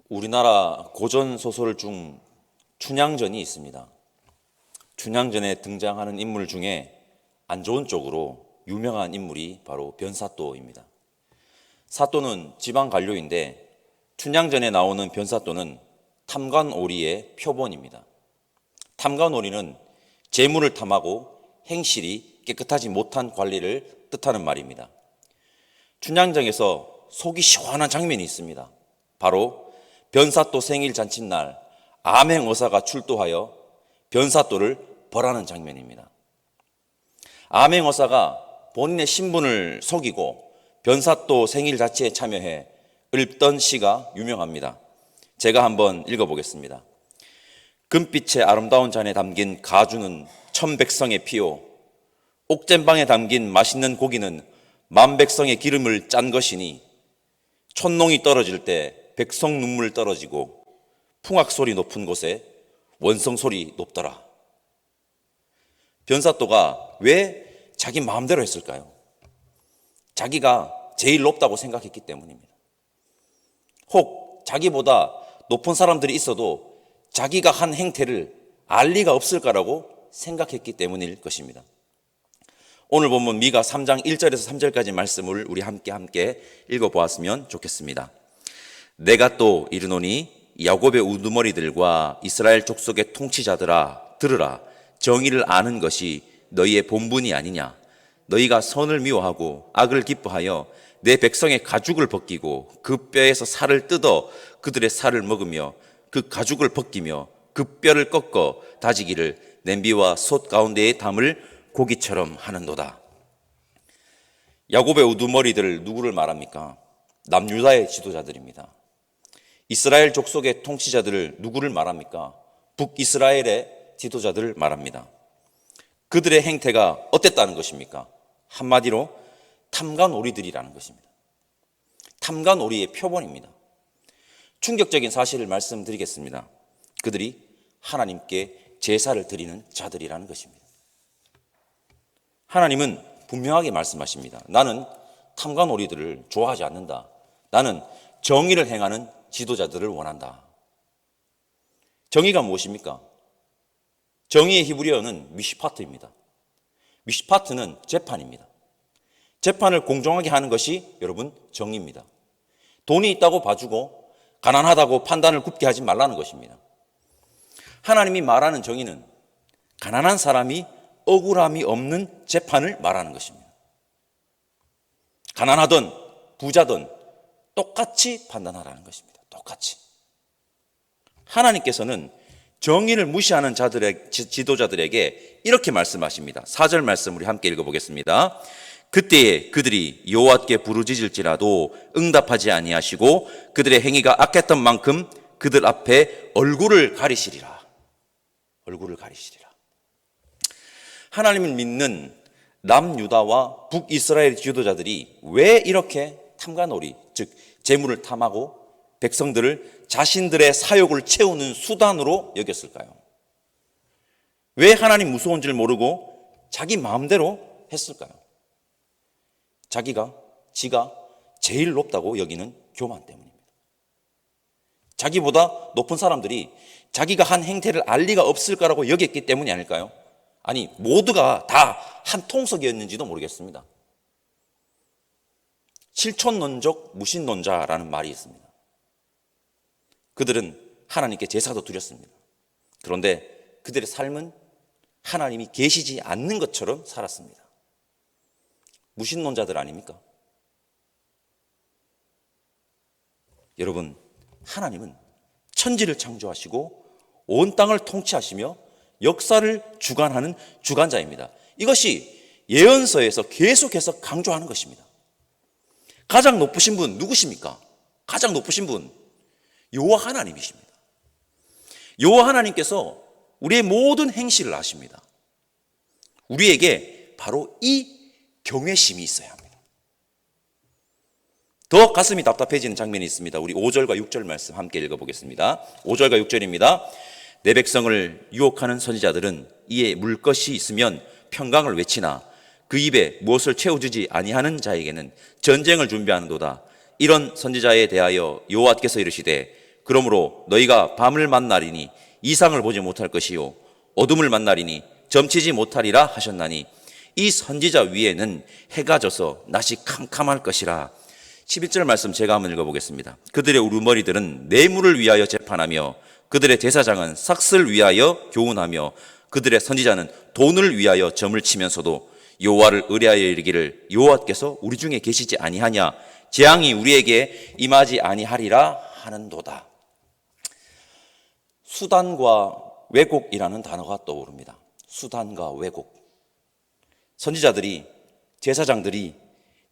우리나라 고전 소설 중 춘향전이 있습니다. 춘향전에 등장하는 인물 중에 안 좋은 쪽으로 유명한 인물이 바로 변사또입니다. 사또는 지방 관료인데 춘향전에 나오는 변사또는 탐관오리의 표본입니다. 탐관오리는 재물을 탐하고 행실이 깨끗하지 못한 관리를 뜻하는 말입니다. 춘향전에서 속이 시원한 장면이 있습니다. 바로 변사또 생일 잔칫날 암행어사가 출도하여 변사또를 벌하는 장면입니다. 암행어사가 본인의 신분을 속이고 변사또 생일 자체에 참여해 읊던 시가 유명합니다. 제가 한번 읽어보겠습니다. 금빛의 아름다운 잔에 담긴 가주는 천백성의 피요, 옥잼방에 담긴 맛있는 고기는 만백성의 기름을 짠 것이니 촌농이 떨어질 때 백성 눈물 떨어지고 풍악소리 높은 곳에 원성소리 높더라. 변사또가 왜 자기 마음대로 했을까요? 자기가 제일 높다고 생각했기 때문입니다. 혹 자기보다 높은 사람들이 있어도 자기가 한 행태를 알 리가 없을까라고 생각했기 때문일 것입니다. 오늘 본문 미가 3장 1절에서 3절까지 말씀을 우리 함께 읽어보았으면 좋겠습니다. 내가 또 이르노니 야곱의 우두머리들과 이스라엘 족속의 통치자들아 들으라. 정의를 아는 것이 너희의 본분이 아니냐. 너희가 선을 미워하고 악을 기뻐하여 내 백성의 가죽을 벗기고 그 뼈에서 살을 뜯어 그들의 살을 먹으며 그 가죽을 벗기며 그 뼈를 꺾어 다지기를 냄비와 솥 가운데에 담을 고기처럼 하는도다. 야곱의 우두머리들 누구를 말합니까? 남유다의 지도자들입니다. 이스라엘 족속의 통치자들을 누구를 말합니까? 북이스라엘의 지도자들을 말합니다. 그들의 행태가 어땠다는 것입니까? 한마디로 탐관오리들이라는 것입니다. 탐관오리의 표본입니다. 충격적인 사실을 말씀드리겠습니다. 그들이 하나님께 제사를 드리는 자들이라는 것입니다. 하나님은 분명하게 말씀하십니다. 나는 탐관오리들을 좋아하지 않는다. 나는 정의를 행하는 지도자들을 원한다. 정의가 무엇입니까? 정의의 히브리어는 미시파트입니다. 미시파트는 재판입니다. 재판을 공정하게 하는 것이 여러분 정의입니다. 돈이 있다고 봐주고 가난하다고 판단을 굽게 하지 말라는 것입니다. 하나님이 말하는 정의는 가난한 사람이 억울함이 없는 재판을 말하는 것입니다. 가난하든 부자든 똑같이 판단하라는 것입니다. 똑같이. 하나님께서는 정의를 무시하는 자들의 지도자들에게 이렇게 말씀하십니다. 4절 말씀 우리 함께 읽어보겠습니다. 그때에 그들이 여호와께 부르짖을지라도 응답하지 아니하시고 그들의 행위가 악했던 만큼 그들 앞에 얼굴을 가리시리라. 얼굴을 가리시리라. 하나님을 믿는 남유다와 북이스라엘 지도자들이 왜 이렇게 탐관오리, 즉 재물을 탐하고 백성들을 자신들의 사욕을 채우는 수단으로 여겼을까요? 왜 하나님 무서운 줄 모르고 자기 마음대로 했을까요? 지가 제일 높다고 여기는 교만 때문입니다. 자기보다 높은 사람들이 자기가 한 행태를 알 리가 없을 거라고 여겼기 때문이 아닐까요? 아니, 모두가 다 한 통속이었는지도 모르겠습니다. 실촌론적 무신론자라는 말이 있습니다. 그들은 하나님께 제사도 드렸습니다. 그런데 그들의 삶은 하나님이 계시지 않는 것처럼 살았습니다. 무신론자들 아닙니까? 여러분, 하나님은 천지를 창조하시고 온 땅을 통치하시며 역사를 주관하는 주관자입니다. 이것이 예언서에서 계속해서 강조하는 것입니다. 가장 높으신 분 누구십니까? 가장 높으신 분 여호와 하나님이십니다. 여호와 하나님께서 우리의 모든 행실을 아십니다. 우리에게 바로 이 경외심이 있어야 합니다. 더 가슴이 답답해지는 장면이 있습니다. 우리 5절과 6절 말씀 함께 읽어보겠습니다. 5절과 6절입니다. 내 백성을 유혹하는 선지자들은 이에 물 것이 있으면 평강을 외치나 그 입에 무엇을 채워주지 아니하는 자에게는 전쟁을 준비하는도다. 이런 선지자에 대하여 여호와께서 이르시되 그러므로 너희가 밤을 만나리니 이상을 보지 못할 것이요 어둠을 만나리니 점치지 못하리라 하셨나니 이 선지자 위에는 해가 져서 낮이 캄캄할 것이라. 11절 말씀 제가 한번 읽어보겠습니다. 그들의 우두머리들은 뇌물을 위하여 재판하며 그들의 제사장은 삭슬 위하여 교훈하며 그들의 선지자는 돈을 위하여 점을 치면서도 여호와를 의뢰하여 이르기를 여호와께서 우리 중에 계시지 아니하냐 재앙이 우리에게 임하지 아니하리라 하는도다. 수단과 왜곡이라는 단어가 떠오릅니다. 수단과 왜곡. 선지자들이, 제사장들이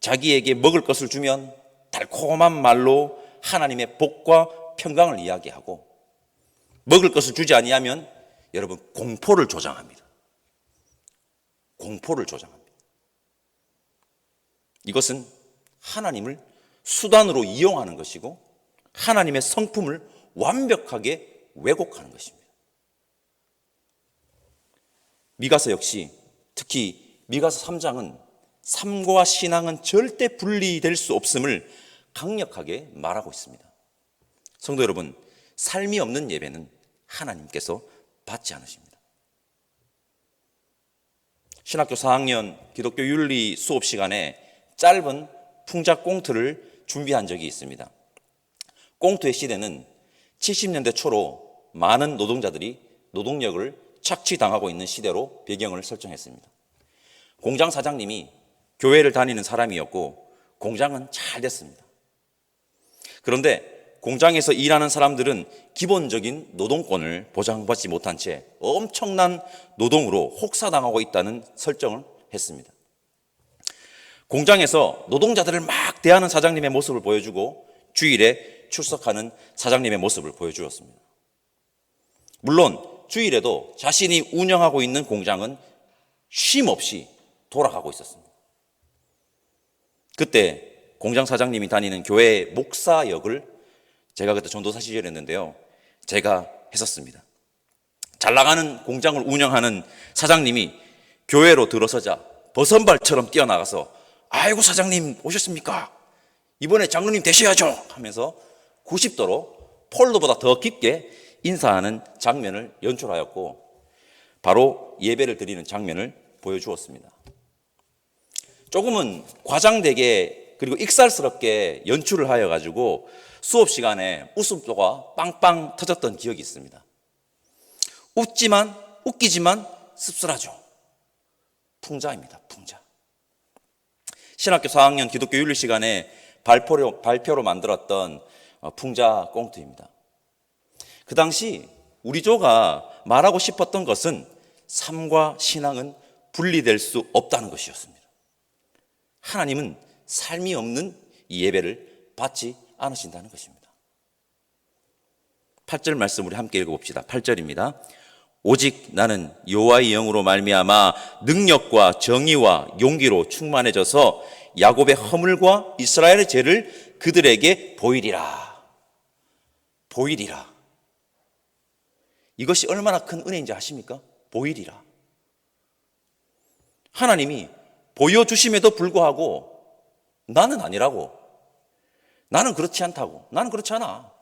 자기에게 먹을 것을 주면 달콤한 말로 하나님의 복과 평강을 이야기하고, 먹을 것을 주지 아니하면 여러분 공포를 조장합니다. 공포를 조장합니다. 이것은 하나님을 수단으로 이용하는 것이고 하나님의 성품을 완벽하게 왜곡하는 것입니다. 미가서 역시, 특히 미가서 3장은 삶과 신앙은 절대 분리될 수 없음을 강력하게 말하고 있습니다. 성도 여러분, 삶이 없는 예배는 하나님께서 받지 않으십니다. 신학교 4학년 기독교 윤리 수업 시간에 짧은 풍자 꽁트를 준비한 적이 있습니다. 꽁트의 시대는 70년대 초로 많은 노동자들이 노동력을 착취당하고 있는 시대로 배경을 설정했습니다. 공장 사장님이 교회를 다니는 사람이었고 공장은 잘 됐습니다. 그런데 공장에서 일하는 사람들은 기본적인 노동권을 보장받지 못한 채 엄청난 노동으로 혹사당하고 있다는 설정을 했습니다. 공장에서 노동자들을 막 대하는 사장님의 모습을 보여주고 주일에 출석하는 사장님의 모습을 보여주었습니다. 물론 주일에도 자신이 운영하고 있는 공장은 쉼 없이 돌아가고 있었습니다. 그때 공장 사장님이 다니는 교회의 목사 역을 제가 그때 전도사 시절이었는데요, 제가 했었습니다. 잘 나가는 공장을 운영하는 사장님이 교회로 들어서자 버선발처럼 뛰어나가서 아이고 사장님 오셨습니까? 이번에 장로님 되셔야죠 하면서 90도로 폴로보다 더 깊게 인사하는 장면을 연출하였고 바로 예배를 드리는 장면을 보여주었습니다. 조금은 과장되게 그리고 익살스럽게 연출을 하여가지고 수업 시간에 웃음소가 빵빵 터졌던 기억이 있습니다. 웃기지만 씁쓸하죠. 풍자입니다. 풍자. 신학교 4학년 기독교 윤리 시간에 발표로 만들었던 풍자 꽁트입니다. 그 당시 우리 조가 말하고 싶었던 것은 삶과 신앙은 분리될 수 없다는 것이었습니다. 하나님은 삶이 없는 이 예배를 받지 않으신다는 것입니다. 8절 말씀 우리 함께 읽어봅시다. 8절입니다. 오직 나는 여호와의 영으로 말미암아 능력과 정의와 용기로 충만해져서 야곱의 허물과 이스라엘의 죄를 그들에게 보이리라. 보이리라. 이것이 얼마나 큰 은혜인지 아십니까? 보이리라. 하나님이 보여주심에도 불구하고 나는 아니라고, 나는 그렇지 않다고, 나는 그렇지 않아,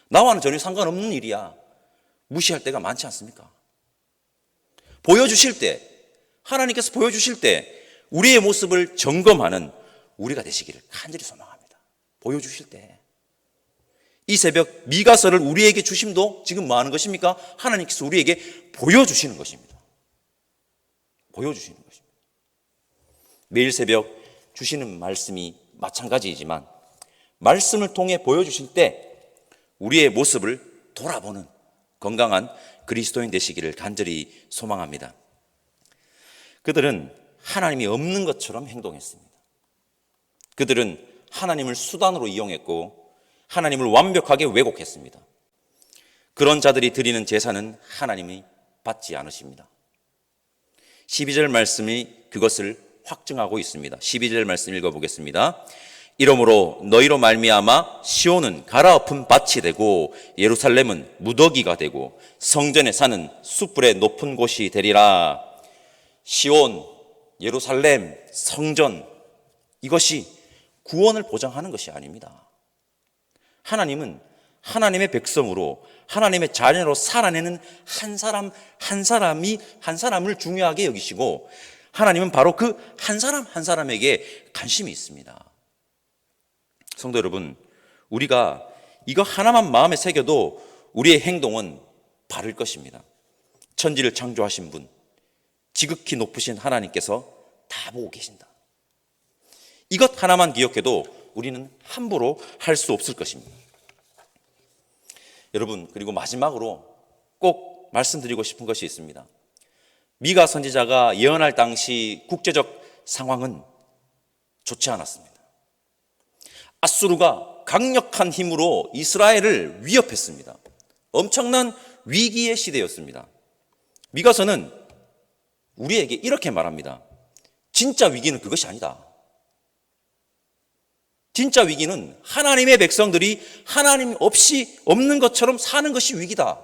나와는 전혀 상관없는 일이야, 무시할 때가 많지 않습니까? 보여주실 때, 하나님께서 보여주실 때 우리의 모습을 점검하는 우리가 되시기를 간절히 소망합니다. 보여주실 때. 이 새벽 미가서를 우리에게 주심도 지금 뭐 하는 것입니까? 하나님께서 우리에게 보여주시는 것입니다. 보여주시는 것입니다. 매일 새벽 주시는 말씀이 마찬가지이지만 말씀을 통해 보여주실 때 우리의 모습을 돌아보는 건강한 그리스도인 되시기를 간절히 소망합니다. 그들은 하나님이 없는 것처럼 행동했습니다. 그들은 하나님을 수단으로 이용했고 하나님을 완벽하게 왜곡했습니다. 그런 자들이 드리는 제사는 하나님이 받지 않으십니다. 12절 말씀이 그것을 확증하고 있습니다. 12절 말씀 읽어보겠습니다. 이러므로 너희로 말미암아 시온은 갈아엎은 밭이 되고 예루살렘은 무더기가 되고 성전의 산은 숯불의 높은 곳이 되리라. 시온, 예루살렘, 성전, 이것이 구원을 보장하는 것이 아닙니다. 하나님은 하나님의 백성으로 하나님의 자녀로 살아내는 한 사람을 중요하게 여기시고 하나님은 바로 그 한 사람 한 사람에게 관심이 있습니다. 성도 여러분, 우리가 이거 하나만 마음에 새겨도 우리의 행동은 바를 것입니다. 천지를 창조하신 분, 지극히 높으신 하나님께서 다 보고 계신다. 이것 하나만 기억해도 우리는 함부로 할 수 없을 것입니다. 여러분, 그리고 마지막으로 꼭 말씀드리고 싶은 것이 있습니다. 미가 선지자가 예언할 당시 국제적 상황은 좋지 않았습니다. 아수르가 강력한 힘으로 이스라엘을 위협했습니다. 엄청난 위기의 시대였습니다. 미가서는 우리에게 이렇게 말합니다. 진짜 위기는 그것이 아니다. 진짜 위기는 하나님의 백성들이 하나님 없이 없는 것처럼 사는 것이 위기다.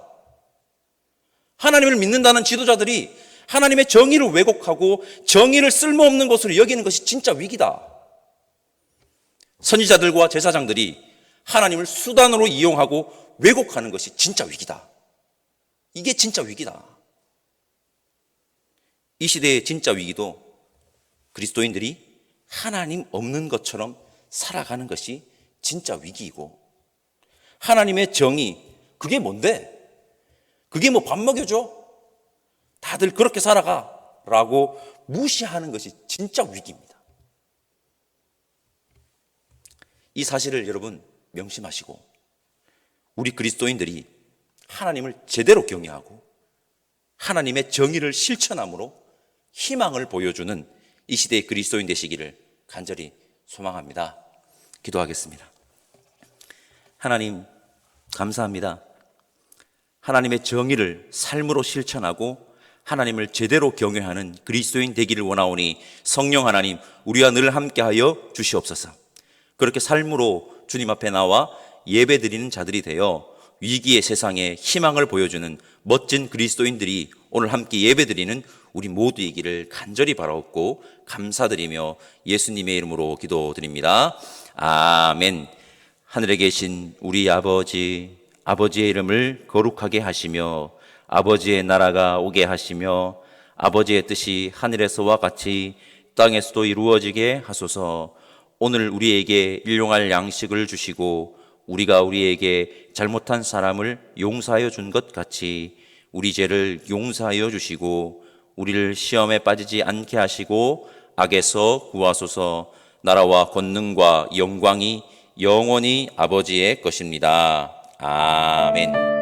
하나님을 믿는다는 지도자들이 하나님의 정의를 왜곡하고 정의를 쓸모없는 것으로 여기는 것이 진짜 위기다. 선지자들과 제사장들이 하나님을 수단으로 이용하고 왜곡하는 것이 진짜 위기다. 이게 진짜 위기다. 이 시대의 진짜 위기도 그리스도인들이 하나님 없는 것처럼 살아가는 것이 진짜 위기이고, 하나님의 정의, 그게 뭔데? 그게 뭐 밥 먹여줘? 다들 그렇게 살아가 라고 무시하는 것이 진짜 위기입니다. 이 사실을 여러분 명심하시고 우리 그리스도인들이 하나님을 제대로 경외하고 하나님의 정의를 실천함으로 희망을 보여주는 이 시대의 그리스도인 되시기를 간절히 소망합니다. 기도하겠습니다. 하나님, 감사합니다. 하나님의 정의를 삶으로 실천하고 하나님을 제대로 경외하는 그리스도인 되기를 원하오니 성령 하나님, 우리와 늘 함께하여 주시옵소서. 그렇게 삶으로 주님 앞에 나와 예배드리는 자들이 되어 위기의 세상에 희망을 보여주는 멋진 그리스도인들이 오늘 함께 예배드리는 우리 모두이기를 간절히 바라옵고 감사드리며 예수님의 이름으로 기도드립니다. 아멘. 하늘에 계신 우리 아버지, 아버지의 이름을 거룩하게 하시며 아버지의 나라가 오게 하시며 아버지의 뜻이 하늘에서와 같이 땅에서도 이루어지게 하소서. 오늘 우리에게 일용할 양식을 주시고 우리가 우리에게 잘못한 사람을 용서하여 준 것 같이 우리 죄를 용서하여 주시고 우리를 시험에 빠지지 않게 하시고 악에서 구하소서. 나라와 권능과 영광이 영원히 아버지의 것입니다. 아멘.